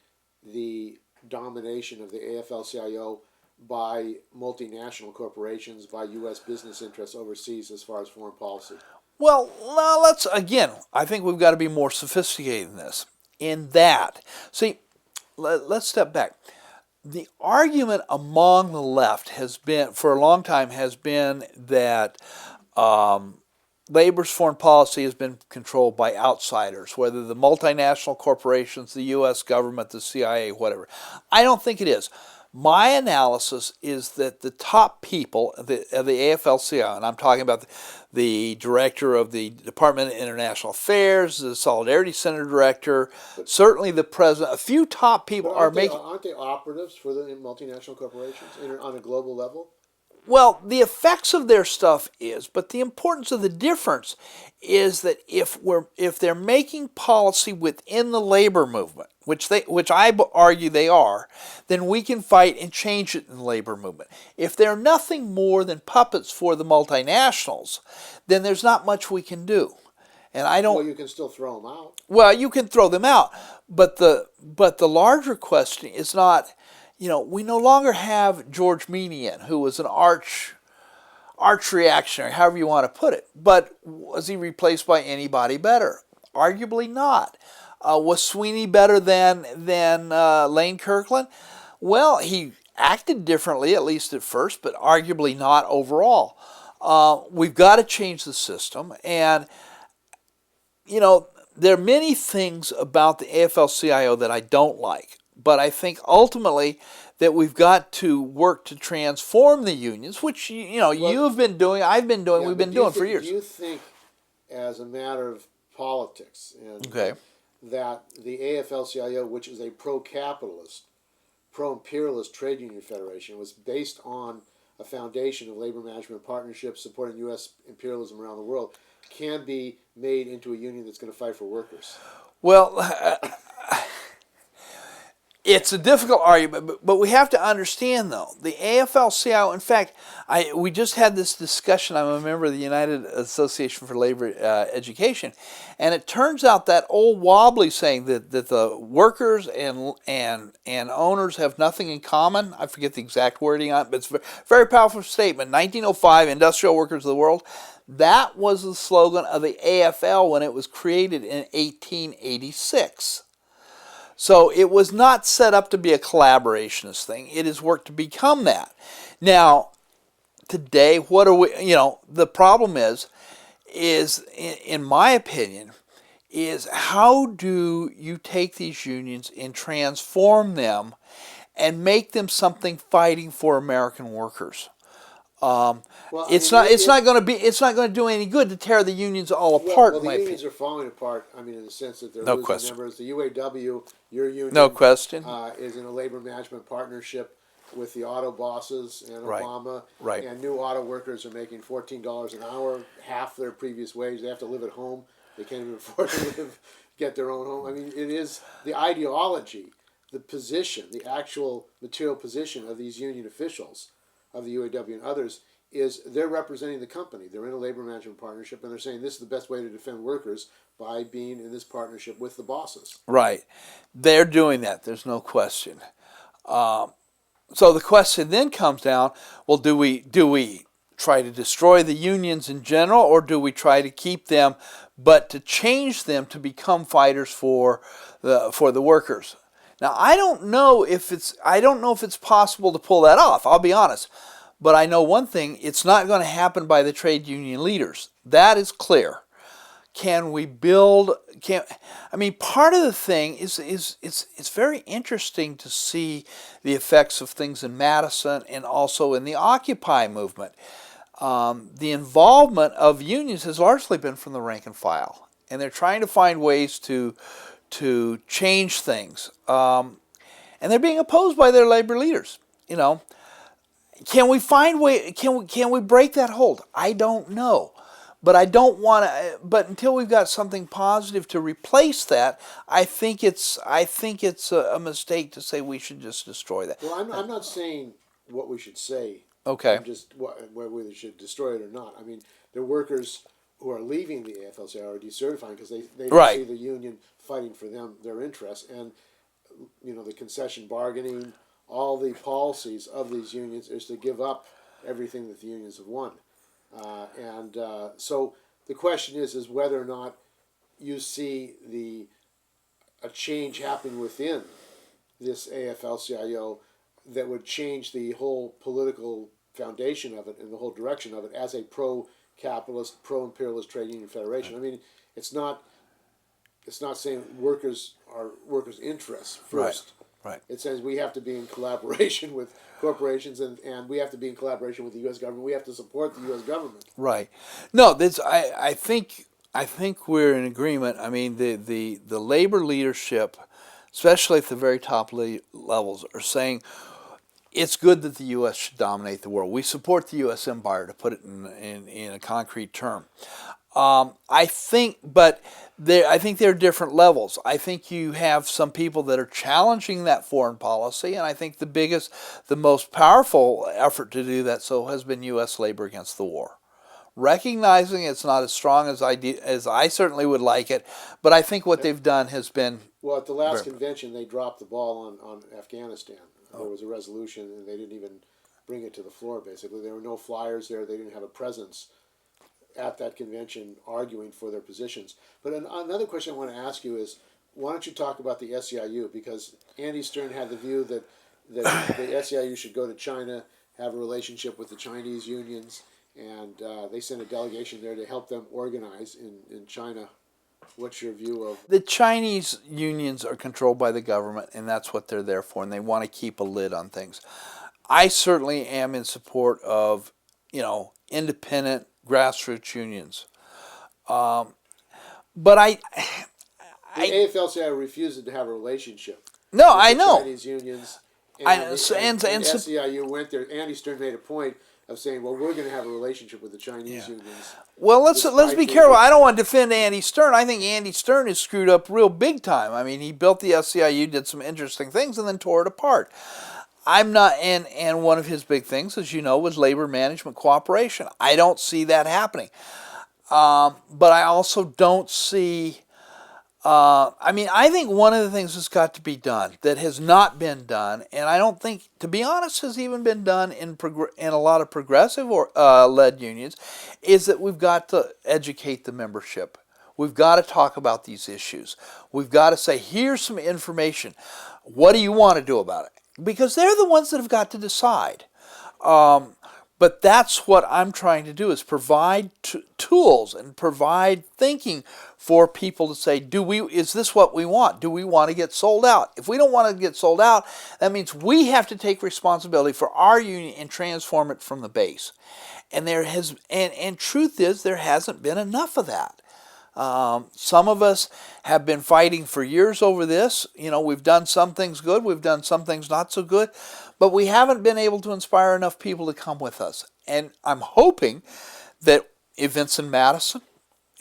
the domination of the AFL-CIO by multinational corporations, by U.S. business interests overseas as far as foreign policy? Well, I think we've got to be more sophisticated in this. See, let's step back. The argument among the left has been, for a long time, that labor's foreign policy has been controlled by outsiders, whether the multinational corporations, the U.S. government, the CIA, whatever. I don't think it is. My analysis is that the top people of the AFL-CIO, and I'm talking about the director of the Department of International Affairs, the Solidarity Center director, certainly the president, a few top people aren't they operatives for the multinational corporations on a global level? Well, the effects of their stuff is, but the importance of the difference is that if they're making policy within the labor movement, which I argue they are, then we can fight and change it in the labor movement. If they're nothing more than puppets for the multinationals, then there's not much we can do. And I don't. Well, you can still throw them out. Well, you can throw them out, but the larger question is not. We no longer have George Menian, who was an arch reactionary, however you want to put it. But was he replaced by anybody better? Arguably not. Was Sweeney better than Lane Kirkland? Well, he acted differently, at least at first, but arguably not overall. We've got to change the system. And, there are many things about the AFL-CIO that I don't like. But I think ultimately that we've got to work to transform the unions, which, you've been doing, I've been doing, we've been doing for years. Do you think, as a matter of politics, that the AFL-CIO, which is a pro-capitalist, pro-imperialist trade union federation, was based on a foundation of labor management partnerships supporting U.S. imperialism around the world, can be made into a union that's going to fight for workers? Well, it's a difficult argument, but we have to understand, though, the AFL-CIO, in fact, we just had this discussion. I'm a member of the United Association for Labor Education, and it turns out that old wobbly saying that the workers and owners have nothing in common, I forget the exact wording on it, but it's a very powerful statement. 1905, Industrial Workers of the World, that was the slogan of the AFL when it was created in 1886. So it was not set up to be a collaborationist thing. It has worked to become that. Now, today, what are we, the problem is in my opinion, is how do you take these unions and transform them and make them something fighting for American workers? It's not going to do any good to tear the unions all apart. Well, the unions are falling apart. I mean, in the sense that they're losing members. The UAW, your union, no question, is in a labor management partnership with the auto bosses and Obama. Right. And new auto workers are making $14 an hour, half their previous wage. They have to live at home. They can't even afford to get their own home. I mean, it is the ideology, the position, the actual material position of these union officials, of the UAW and others, is they're representing the company. They're in a labor management partnership, and they're saying this is the best way to defend workers by being in this partnership with the bosses. Right. They're doing that. There's no question. So the question then comes down, well, do we try to destroy the unions in general, or do we try to keep them, but to change them to become fighters for the workers? Now, I don't know if it's possible to pull that off. I'll be honest. But I know one thing, it's not going to happen by the trade union leaders. That is clear. Can we build, part of the thing is it's very interesting to see the effects of things in Madison and also in the Occupy movement. The involvement of unions has largely been from the rank and file. And they're trying to find ways to change things. And they're being opposed by their labor leaders, Can we find way? Can we break that hold? I don't know, but I don't want to. But until we've got something positive to replace that, I think it's a mistake to say we should just destroy that. Well, I'm not saying what we should say. Okay. I'm just whether we should destroy it or not. I mean, there are workers who are leaving the AFL-CIO are decertifying because they don't see the union fighting for their interests, and the concession bargaining. All the policies of these unions is to give up everything that the unions have won. So the question is whether or not you see a change happening within this AFL-CIO that would change the whole political foundation of it and the whole direction of it as a pro-capitalist, pro-imperialist trade union federation. I mean, it's not saying workers' interests first. Right. It says we have to be in collaboration with corporations and we have to be in collaboration with the U.S. government. We have to support the U.S. government. Right. No, I think we're in agreement. I mean, the labor leadership, especially at the very top levels, are saying it's good that the U.S. should dominate the world. We support the U.S. empire, to put it in a concrete term. I think there are different levels. I think you have some people that are challenging that foreign policy, and I think the most powerful effort to do that has been U.S. labor against the war. Recognizing it's not as strong as I certainly would like it, but I think what they've done has been... Well, at the last convention, they dropped the ball on Afghanistan. There was a resolution, and they didn't even bring it to the floor, basically. There were no flyers there. They didn't have a presence at that convention arguing for their positions. But another question I want to ask you is, why don't you talk about the SEIU? Because Andy Stern had the view that that the SEIU should go to China, have a relationship with the Chinese unions, and they sent a delegation there to help them organize in China. What's your view of the Chinese unions are controlled by the government, and that's what they're there for, and they want to keep a lid on things. I certainly am in support of, independent grassroots unions. But the AFL-CIO refuses to have a relationship no, with I the know. Chinese unions? And SEIU went there. Andy Stern made a point of saying, "Well, we're going to have a relationship with the Chinese unions." Well, let's be careful. I don't want to defend Andy Stern. I think Andy Stern is screwed up real big time. I mean, he built the SEIU, did some interesting things, and then tore it apart. I'm not, and one of his big things, as you know, was labor management cooperation. I don't see that happening. But I also don't see. I think one of the things that's got to be done that has not been done, and I don't think, to be honest, has even been done in a lot of progressive led unions, is that we've got to educate the membership. We've got to talk about these issues. We've got to say, here's some information. What do you want to do about it? Because they're the ones that have got to decide. But that's what I'm trying to do, is provide tools and provide thinking for people to say, is this what we want? Do we want to get sold out? If we don't want to get sold out, that means we have to take responsibility for our union and transform it from the base. And truth is, there hasn't been enough of that. Some of us have been fighting for years over this. We've done some things good, we've done some things not so good, but we haven't been able to inspire enough people to come with us. And I'm hoping that events in Madison,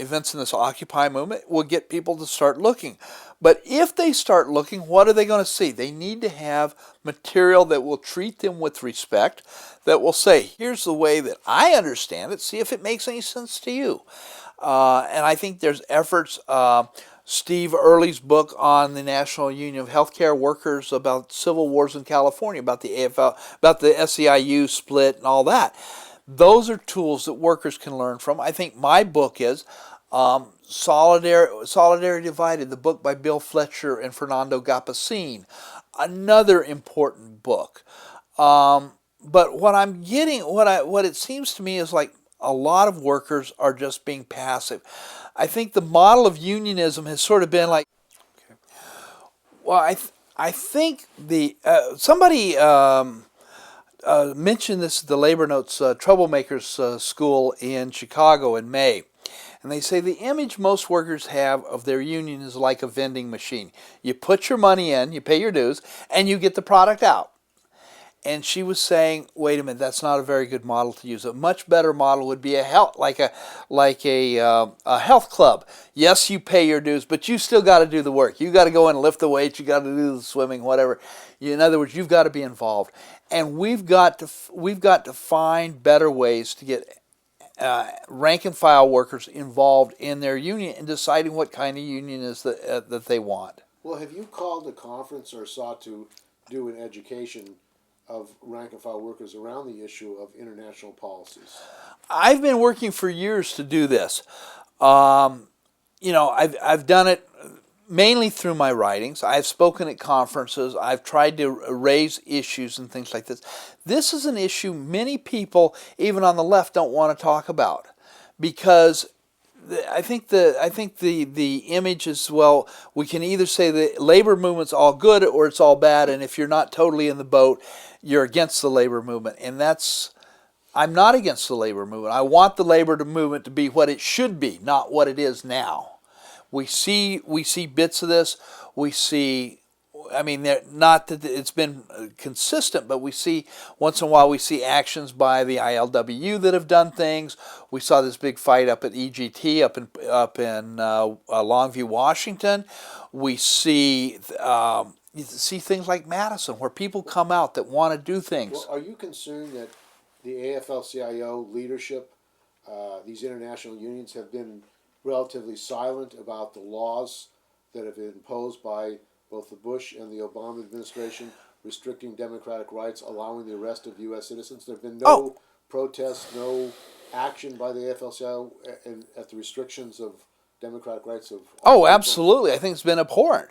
events in this Occupy movement will get people to start looking. But if they start looking, what are they going to see? They need to have material that will treat them with respect, that will say, here's the way that I understand it, see if it makes any sense to you. And I think there's efforts. Steve Early's book on the National Union of Healthcare Workers about civil wars in California, about the AFL, about the SEIU split and all that. Those are tools that workers can learn from. I think my book is Solidarity Divided, the book by Bill Fletcher and Fernando Gapacin, another important book. But what I'm getting, what it seems to me is like a lot of workers are just being passive. I think the model of unionism has sort of been like, well, I think somebody mentioned this at the Labor Notes Troublemakers School in Chicago in May. And they say the image most workers have of their union is like a vending machine. You put your money in, you pay your dues, and you get the product out. And she was saying, wait a minute, that's not a very good model to use. A much better model would be a health club. Yes, you pay your dues, but you still got to do the work. You got to go and lift the weights. You got to do the swimming, whatever. In other words, you've got to be involved. And we've got to find better ways to get rank and file workers involved in their union and deciding what kind of union is that they want. Well, have you called a conference or sought to do an education of rank and file workers around the issue of international policies? I've been working for years to do this. I've done it mainly through my writings. I've spoken at conferences. I've tried to raise issues and things like this. This is an issue many people, even on the left, don't want to talk about, because I think the image is, well, we can either say the labor movement's all good or it's all bad, and if you're not totally in the boat, you're against the labor movement. And I'm not against the labor movement. I want the labor movement to be what it should be, not what it is now. We see bits of this. We see, not that it's been consistent, but we see once in a while actions by the ILWU that have done things. We saw this big fight up at EGT up in Longview, Washington. We see things like Madison, where people come out that want to do things. Well, are you concerned that the AFL-CIO leadership, these international unions, have been relatively silent about the laws that have been imposed by both the Bush and the Obama administration restricting democratic rights, allowing the arrest of U.S. citizens? There have been no protests, no action by the AFL-CIO at the restrictions of democratic rights of... Absolutely. I think it's been abhorrent.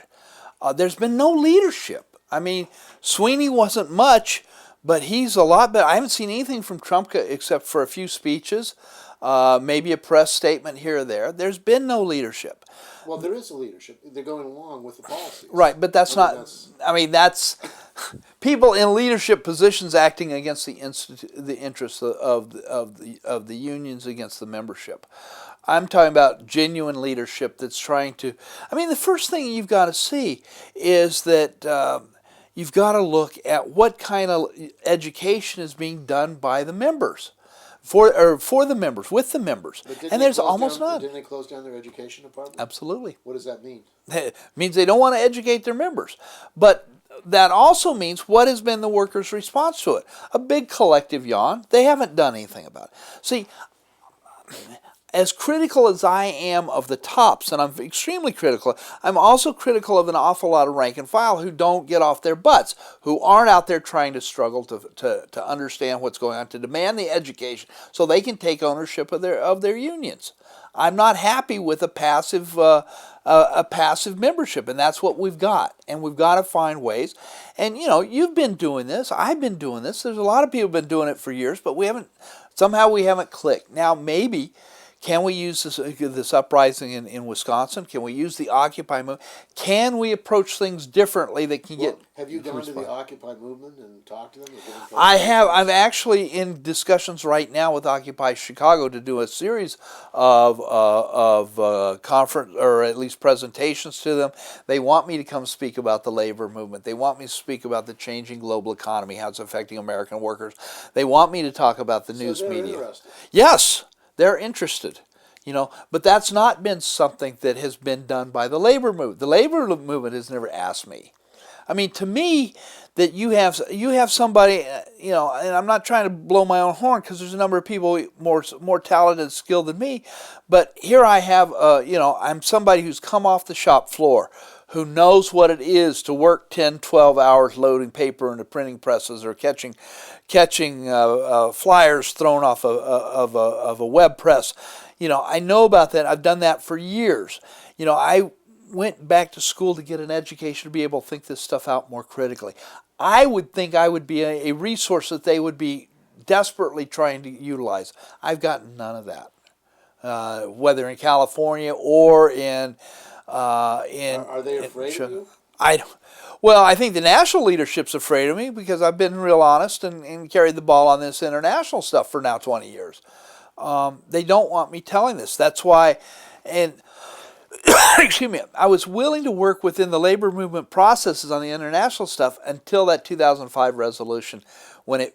There's been no leadership. I mean, Sweeney wasn't much, but he's a lot better. I haven't seen anything from Trump except for a few speeches, maybe a press statement here or there. There's been no leadership. Well, there is a leadership. They're going along with the policies. Right, but that's that's people in leadership positions acting against the interests of the unions against the membership. I'm talking about genuine leadership that's trying to. I mean, the first thing you've got to see is that you've got to look at what kind of education is being done by the members. For the members, with the members. And there's almost none. Didn't they close down their education department? Absolutely. What does that mean? It means they don't want to educate their members. But that also means what has been the workers' response to it? A big collective yawn. They haven't done anything about it. See, as critical as I am of the tops, and I'm extremely critical, I'm also critical of an awful lot of rank and file who don't get off their butts, who aren't out there trying to struggle to understand what's going on, to demand the education so they can take ownership of their unions. I'm not happy with a passive membership, and that's what we've got. And we've got to find ways. And you've been doing this. I've been doing this. There's a lot of people who've been doing it for years, but we haven't clicked. Now maybe. Can we use this uprising in Wisconsin? Can we use the Occupy movement? Can we approach things differently that can get... Have you gone to the Occupy movement and talked to them? I have. I'm actually in discussions right now with Occupy Chicago to do a series of conference, or at least presentations to them. They want me to come speak about the labor movement. They want me to speak about the changing global economy, how it's affecting American workers. They want me to talk about the news media. Interested. Yes. They're interested, but that's not been something that has been done by the labor movement. The labor movement has never asked me. I mean, to me, that you have somebody, and I'm not trying to blow my own horn because there's a number of people more talented and skilled than me, but here I have, I'm somebody who's come off the shop floor, who knows what it is to work 10, 12 hours loading paper into printing presses or catching flyers thrown off of a web press. I know about that. I've done that for years. I went back to school to get an education to be able to think this stuff out more critically. I would think I would be a resource that they would be desperately trying to utilize. I've got none of that, whether in California or in... Are they afraid of you? I think the national leadership's afraid of me because I've been real honest and carried the ball on this international stuff for now 20 years. They don't want me telling this. That's why, and excuse me, I was willing to work within the labor movement processes on the international stuff until that 2005 resolution when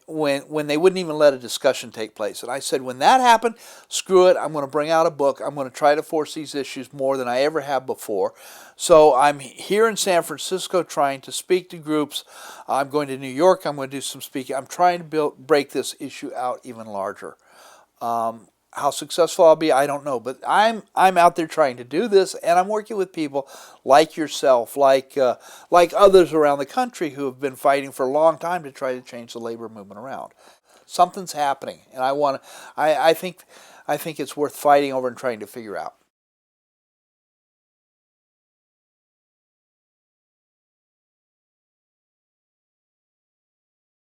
they wouldn't even let a discussion take place. And I said, when that happened, screw it, I'm going to bring out a book. I'm going to try to force these issues more than I ever have before. So I'm here in San Francisco trying to speak to groups. I'm going to New York. I'm going to do some speaking. I'm trying to break this issue out even larger. How successful I'll be, I don't know. But I'm out there trying to do this, and I'm working with people like yourself, like others around the country who have been fighting for a long time to try to change the labor movement around. Something's happening, and I think it's worth fighting over and trying to figure out.